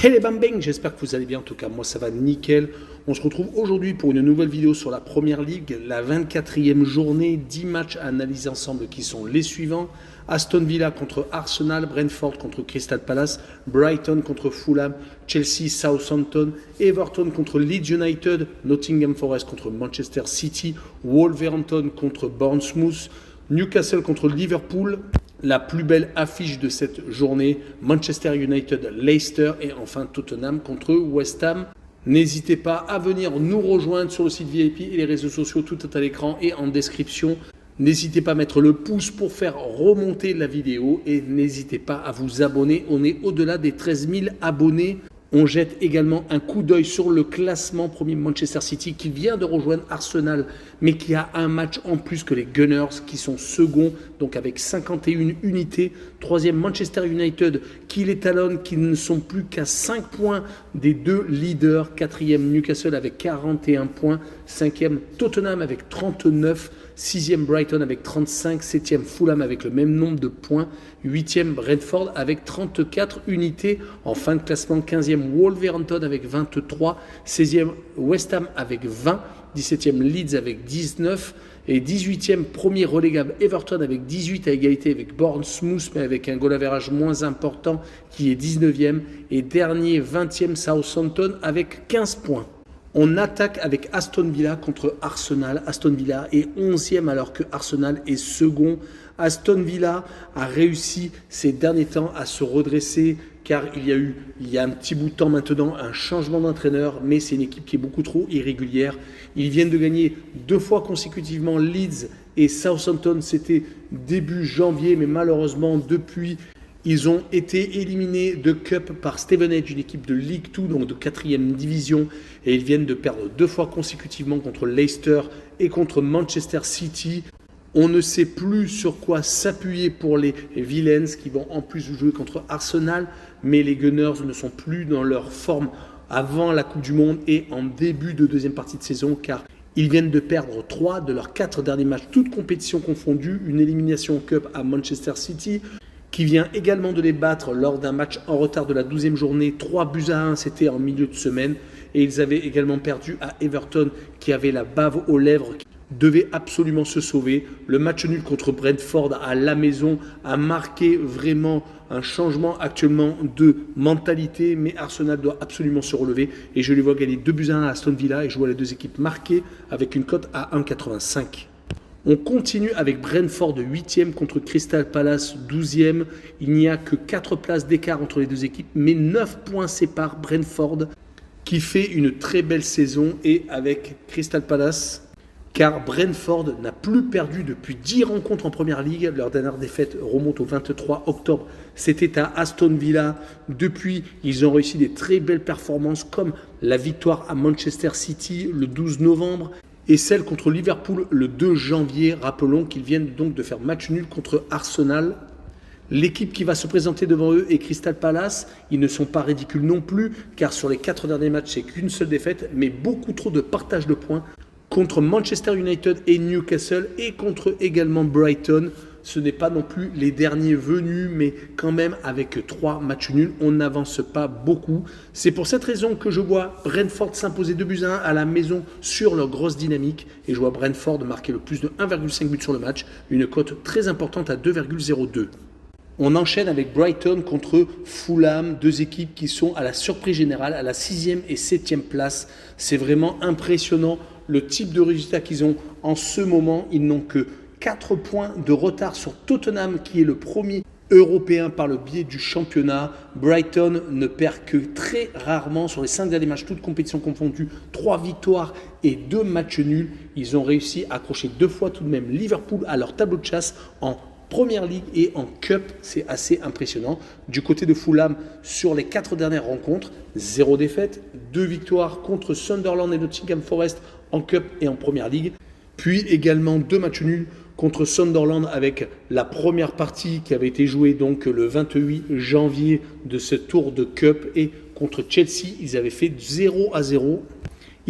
Hey les bang, j'espère que vous allez bien, en tout cas moi ça va nickel. On se retrouve aujourd'hui pour une nouvelle vidéo sur la Première Ligue, la 24e journée, 10 matchs à analyser ensemble qui sont les suivants. Aston Villa contre Arsenal, Brentford contre Crystal Palace, Brighton contre Fulham, Chelsea, Southampton, Everton contre Leeds United, Nottingham Forest contre Manchester City, Wolverhampton contre Bournemouth, Newcastle contre Liverpool. La plus belle affiche de cette journée, Manchester United, Leicester et enfin Tottenham contre West Ham. N'hésitez pas à venir nous rejoindre sur le site VIP et les réseaux sociaux, tout est à l'écran et en description. N'hésitez pas à mettre le pouce pour faire remonter la vidéo et n'hésitez pas à vous abonner. On est au-delà des 13 000 abonnés. On jette également un coup d'œil sur le classement premier Manchester City qui vient de rejoindre Arsenal, mais qui a un match en plus que les Gunners qui sont seconds, donc avec 51 unités. Troisième Manchester United qui les talonne, qui ne sont plus qu'à 5 points des deux leaders. Quatrième Newcastle avec 41 points. Cinquième Tottenham avec 39. Sixième Brighton avec 35. Septième Fulham avec le même nombre de points. Huitième Brentford avec 34 unités. En fin de classement, 15e Wolverhampton avec 23. 16e West Ham avec 20. 17e Leeds avec 19. Et 18e premier relégable Everton avec 18 à égalité avec Bournemouth, mais avec un goal average moins important qui est 19e. Et dernier 20e Southampton avec 15 points. On attaque avec Aston Villa contre Arsenal. Aston Villa est 11e alors que Arsenal est second. Aston Villa a réussi ces derniers temps à se redresser car il y a un petit bout de temps maintenant un changement d'entraîneur, mais c'est une équipe qui est beaucoup trop irrégulière. Ils viennent de gagner 2 fois consécutivement Leeds et Southampton, c'était début janvier, mais malheureusement depuis, ils ont été éliminés de Cup par Stevenage, une équipe de League 2, donc de 4e division. Et ils viennent de perdre 2 fois consécutivement contre Leicester et contre Manchester City. On ne sait plus sur quoi s'appuyer pour les Villains qui vont en plus jouer contre Arsenal. Mais les Gunners ne sont plus dans leur forme avant la Coupe du Monde et en début de deuxième partie de saison car ils viennent de perdre 3 de leurs 4 derniers matchs, toutes compétitions confondues. Une élimination au Cup à Manchester City, qui vient également de les battre lors d'un match en retard de la 12e journée, 3-1, c'était en milieu de semaine. Et ils avaient également perdu à Everton, qui avait la bave aux lèvres, qui devait absolument se sauver. Le match nul contre Brentford à la maison a marqué vraiment un changement actuellement de mentalité, mais Arsenal doit absolument se relever. Et je les vois gagner 2-1 à Aston Villa et je vois les deux équipes marquées avec une cote à 1,85. On continue avec Brentford 8e contre Crystal Palace 12e. Il n'y a que 4 places d'écart entre les deux équipes, mais 9 points séparent Brentford qui fait une très belle saison et avec Crystal Palace. Car Brentford n'a plus perdu depuis 10 rencontres en Première Ligue. Leur dernière défaite remonte au 23 octobre. C'était à Aston Villa. Depuis, ils ont réussi des très belles performances comme la victoire à Manchester City le 12 novembre. Et celle contre Liverpool le 2 janvier. Rappelons qu'ils viennent donc de faire match nul contre Arsenal. L'équipe qui va se présenter devant eux est Crystal Palace. Ils ne sont pas ridicules non plus, car sur les 4 derniers matchs, c'est qu'une seule défaite, mais beaucoup trop de partage de points contre Manchester United et Newcastle et contre également Brighton. Ce n'est pas non plus les derniers venus, mais quand même avec 3 matchs nuls, on n'avance pas beaucoup. C'est pour cette raison que je vois Brentford s'imposer 2-1 à la maison sur leur grosse dynamique. Et je vois Brentford marquer le plus de 1,5 but sur le match, une cote très importante à 2,02. On enchaîne avec Brighton contre Fulham, 2 équipes qui sont à la surprise générale, à la 6e et 7e place. C'est vraiment impressionnant le type de résultat qu'ils ont en ce moment. Ils n'ont que 4 points de retard sur Tottenham qui est le premier européen par le biais du championnat. Brighton ne perd que très rarement sur les 5 derniers matchs, toutes compétitions confondues, 3 victoires et 2 matchs nuls. Ils ont réussi à accrocher 2 fois tout de même Liverpool à leur tableau de chasse en Première Ligue et en Cup, c'est assez impressionnant. Du côté de Fulham, sur les 4 dernières rencontres, 0 défaite, 2 victoires contre Sunderland et Nottingham Forest en Cup et en Première Ligue. Puis également 2 matchs nuls contre Sunderland avec la première partie qui avait été jouée donc le 28 janvier de ce tour de Cup et contre Chelsea, ils avaient fait 0-0.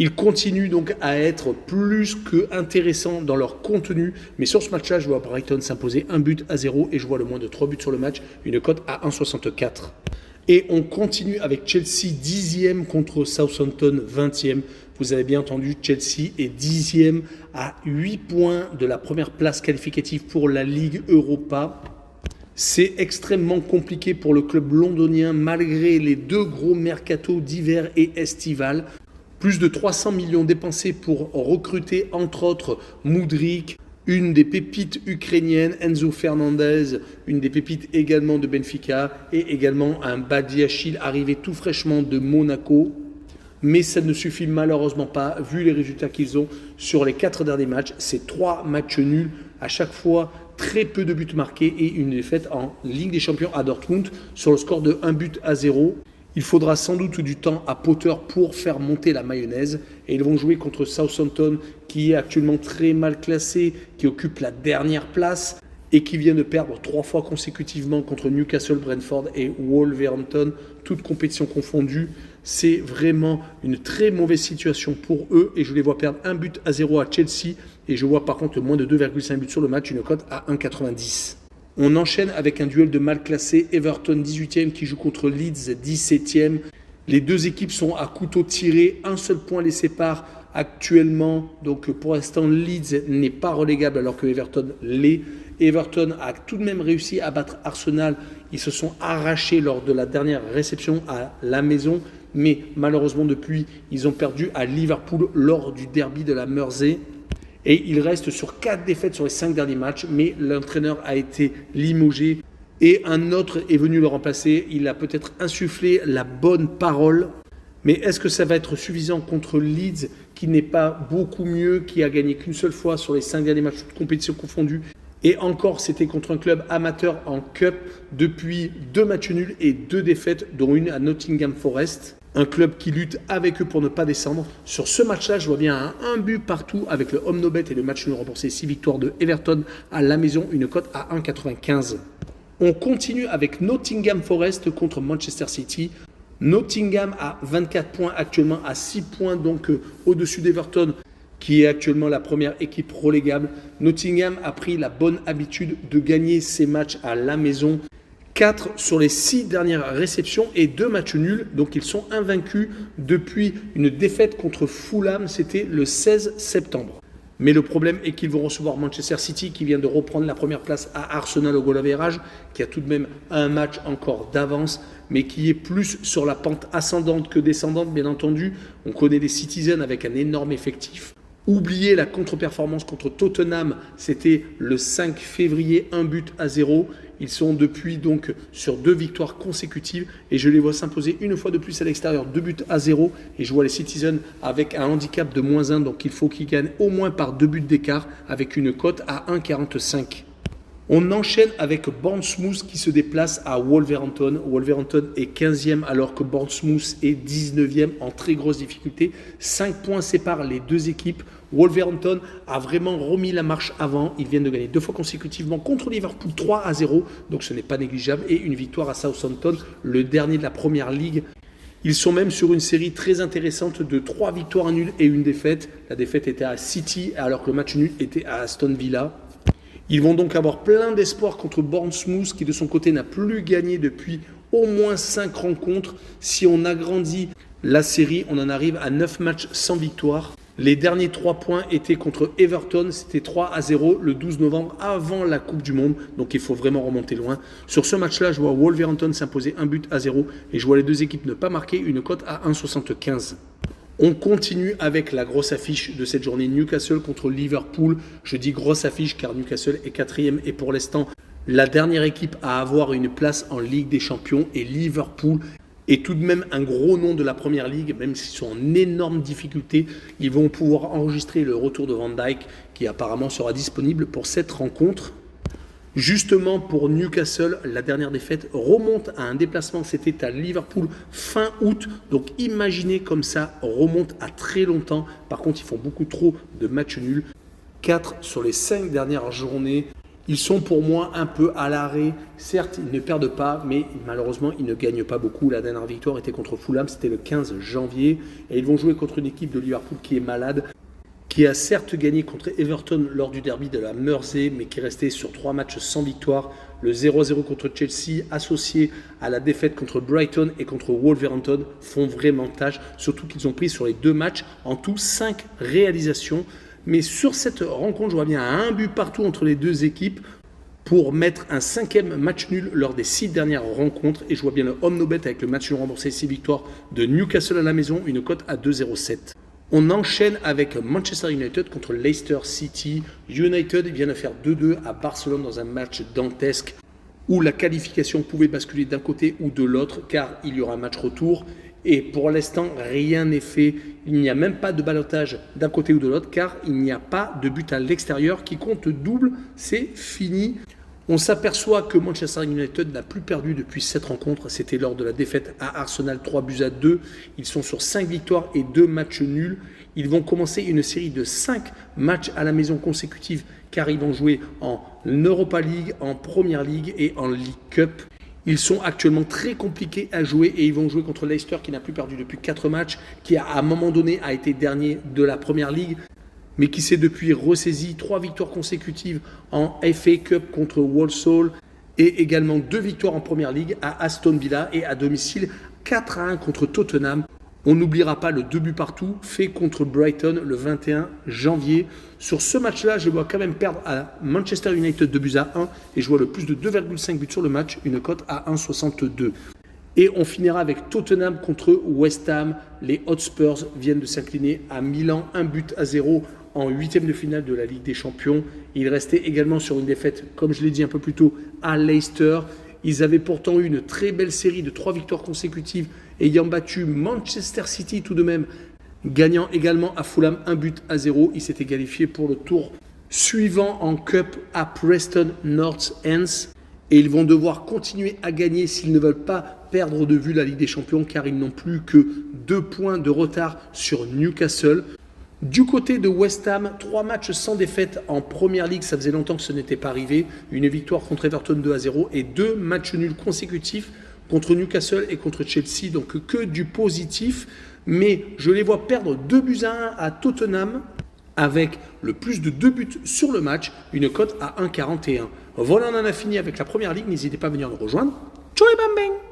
Ils continuent donc à être plus que intéressants dans leur contenu. Mais sur ce match-là, je vois Brighton s'imposer 1-0 et je vois le moins de 3 buts sur le match, une cote à 1,64. Et on continue avec Chelsea 10e contre Southampton 20e. Vous avez bien entendu, Chelsea est 10e à 8 points de la première place qualificative pour la Ligue Europa. C'est extrêmement compliqué pour le club londonien malgré les deux gros mercatos d'hiver et estival. Plus de 300 millions dépensés pour recruter entre autres Mudryk, une des pépites ukrainiennes, Enzo Fernandez, une des pépites également de Benfica et également un Badiachil arrivé tout fraîchement de Monaco. Mais ça ne suffit malheureusement pas vu les résultats qu'ils ont sur les 4 derniers matchs. C'est 3 matchs nuls à chaque fois, très peu de buts marqués et une défaite en Ligue des Champions à Dortmund sur le score de 1-0. Il faudra sans doute du temps à Potter pour faire monter la mayonnaise et ils vont jouer contre Southampton qui est actuellement très mal classé, qui occupe la dernière place et qui vient de perdre 3 fois consécutivement contre Newcastle, Brentford et Wolverhampton, toutes compétitions confondues. C'est vraiment une très mauvaise situation pour eux et je les vois perdre 1-0 à Chelsea et je vois par contre moins de 2,5 buts sur le match, une cote à 1,90. On enchaîne avec un duel de mal classé, Everton 18e qui joue contre Leeds 17e. Les deux équipes sont à couteau tiré, un seul point les sépare actuellement. Donc pour l'instant, Leeds n'est pas relégable alors que Everton l'est. Everton a tout de même réussi à battre Arsenal. Ils se sont arrachés lors de la dernière réception à la maison. Mais malheureusement depuis, ils ont perdu à Liverpool lors du derby de la Mersey. Et il reste sur 4 défaites sur les 5 derniers matchs, mais l'entraîneur a été limogé et un autre est venu le remplacer. Il a peut-être insufflé la bonne parole, mais est-ce que ça va être suffisant contre Leeds, qui n'est pas beaucoup mieux, qui a gagné qu'une seule fois sur les 5 derniers matchs, toutes compétitions confondues, et encore c'était contre un club amateur en Cup depuis 2 matchs nuls et 2 défaites, dont une à Nottingham Forest. Un club qui lutte avec eux pour ne pas descendre. Sur ce match-là, je vois bien un but partout avec le home no bet et le match nul remboursé. 6 victoires de Everton à la maison, une cote à 1,95. On continue avec Nottingham Forest contre Manchester City. Nottingham a 24 points actuellement, à 6 points donc au-dessus d'Everton, qui est actuellement la première équipe relégable. Nottingham a pris la bonne habitude de gagner ses matchs à la maison. 4 sur les 6 dernières réceptions et 2 matchs nuls. Donc ils sont invaincus depuis une défaite contre Fulham, c'était le 16 septembre. Mais le problème est qu'ils vont recevoir Manchester City qui vient de reprendre la première place à Arsenal au goal average, qui a tout de même un match encore d'avance, mais qui est plus sur la pente ascendante que descendante, bien entendu. On connaît les Citizens avec un énorme effectif. Oubliez la contre-performance contre Tottenham, c'était le 5 février, 1-0. Ils sont depuis donc sur 2 victoires consécutives et je les vois s'imposer une fois de plus à l'extérieur, 2-0. Et je vois les Citizens avec un handicap de -1, donc il faut qu'ils gagnent au moins par 2 buts d'écart avec une cote à 1,45. On enchaîne avec Bournemouth qui se déplace à Wolverhampton. Wolverhampton est 15e alors que Bournemouth est 19e en très grosse difficulté. 5 points séparent les deux équipes. Wolverhampton a vraiment remis la marche avant. Ils viennent de gagner 2 fois consécutivement contre Liverpool 3-0. Donc ce n'est pas négligeable. Et une victoire à Southampton, le dernier de la première ligue. Ils sont même sur une série très intéressante de 3 victoires nulles et une défaite. La défaite était à City alors que le match nul était à Aston Villa. Ils vont donc avoir plein d'espoir contre Bournemouth qui de son côté n'a plus gagné depuis au moins 5 rencontres. Si on agrandit la série, on en arrive à 9 matchs sans victoire. Les derniers 3 points étaient contre Everton, c'était 3-0 le 12 novembre avant la Coupe du Monde. Donc il faut vraiment remonter loin. Sur ce match-là, je vois Wolverhampton s'imposer 1-0 et je vois les deux équipes ne pas marquer, une cote à 1,75. On continue avec la grosse affiche de cette journée, Newcastle contre Liverpool. Je dis grosse affiche car Newcastle est 4e et pour l'instant, la dernière équipe à avoir une place en Ligue des Champions est Liverpool. Et tout de même un gros nom de la Première Ligue, même s'ils sont en énorme difficulté. Ils vont pouvoir enregistrer le retour de Van Dijk qui apparemment sera disponible pour cette rencontre. Justement pour Newcastle, la dernière défaite remonte à un déplacement, c'était à Liverpool fin août. Donc imaginez comme ça remonte à très longtemps. Par contre, ils font beaucoup trop de matchs nuls. 4 sur les 5 dernières journées. Ils sont pour moi un peu à l'arrêt. Certes, ils ne perdent pas, mais malheureusement, ils ne gagnent pas beaucoup. La dernière victoire était contre Fulham, c'était le 15 janvier. Et ils vont jouer contre une équipe de Liverpool qui est malade, qui a certes gagné contre Everton lors du derby de la Mersey, mais qui est resté sur 3 matchs sans victoire. Le 0-0 contre Chelsea, associé à la défaite contre Brighton et contre Wolverhampton, font vraiment tâche. Surtout qu'ils ont pris sur les 2 matchs en tout 5 réalisations. Mais sur cette rencontre, je vois bien un but partout entre les 2 équipes pour mettre un 5e match nul lors des 6 dernières rencontres. Et je vois bien le home no bet avec le match nul remboursé 6 victoires de Newcastle à la maison, une cote à 2,07. On enchaîne avec Manchester United contre Leicester City. United vient de faire 2-2 à Barcelone dans un match dantesque où la qualification pouvait basculer d'un côté ou de l'autre car il y aura un match retour. Et pour l'instant, rien n'est fait. Il n'y a même pas de ballottage d'un côté ou de l'autre car il n'y a pas de but à l'extérieur qui compte double. C'est fini. On s'aperçoit que Manchester United n'a plus perdu depuis cette rencontre. C'était lors de la défaite à Arsenal 3-2. Ils sont sur 5 victoires et 2 matchs nuls. Ils vont commencer une série de 5 matchs à la maison consécutifs car ils vont jouer en Europa League, en Premier League et en League Cup. Ils sont actuellement très compliqués à jouer et ils vont jouer contre Leicester qui n'a plus perdu depuis 4 matchs, qui à un moment donné a été dernier de la Premier League, mais qui s'est depuis ressaisi 3 victoires consécutives en FA Cup contre Walsall et également 2 victoires en Premier League à Aston Villa et à domicile 4-1 contre Tottenham. On n'oubliera pas le 2 buts partout fait contre Brighton le 21 janvier. Sur ce match-là, je vois quand même perdre à Manchester United 2-1 et je vois le plus de 2,5 buts sur le match, une cote à 1,62. Et on finira avec Tottenham contre West Ham. Les Hotspurs viennent de s'incliner à Milan, 1-0 en 8e de finale de la Ligue des Champions. Ils restaient également sur une défaite, comme je l'ai dit un peu plus tôt, à Leicester. Ils avaient pourtant eu une très belle série de 3 victoires consécutives, ayant battu Manchester City tout de même, gagnant également à Fulham 1-0. Ils s'étaient qualifiés pour le tour suivant en Cup à Preston North End. Et ils vont devoir continuer à gagner s'ils ne veulent pas perdre de vue la Ligue des Champions, car ils n'ont plus que 2 points de retard sur Newcastle. Du côté de West Ham, 3 matchs sans défaite en Premier League, ça faisait longtemps que ce n'était pas arrivé. Une victoire contre Everton 2-0 et 2 matchs nuls consécutifs contre Newcastle et contre Chelsea, donc que du positif. Mais je les vois perdre 2-1 à Tottenham avec le plus de 2 buts sur le match, une cote à 1,41. Voilà, on en a fini avec la Première Ligue. N'hésitez pas à venir nous rejoindre. Ciao les bambins!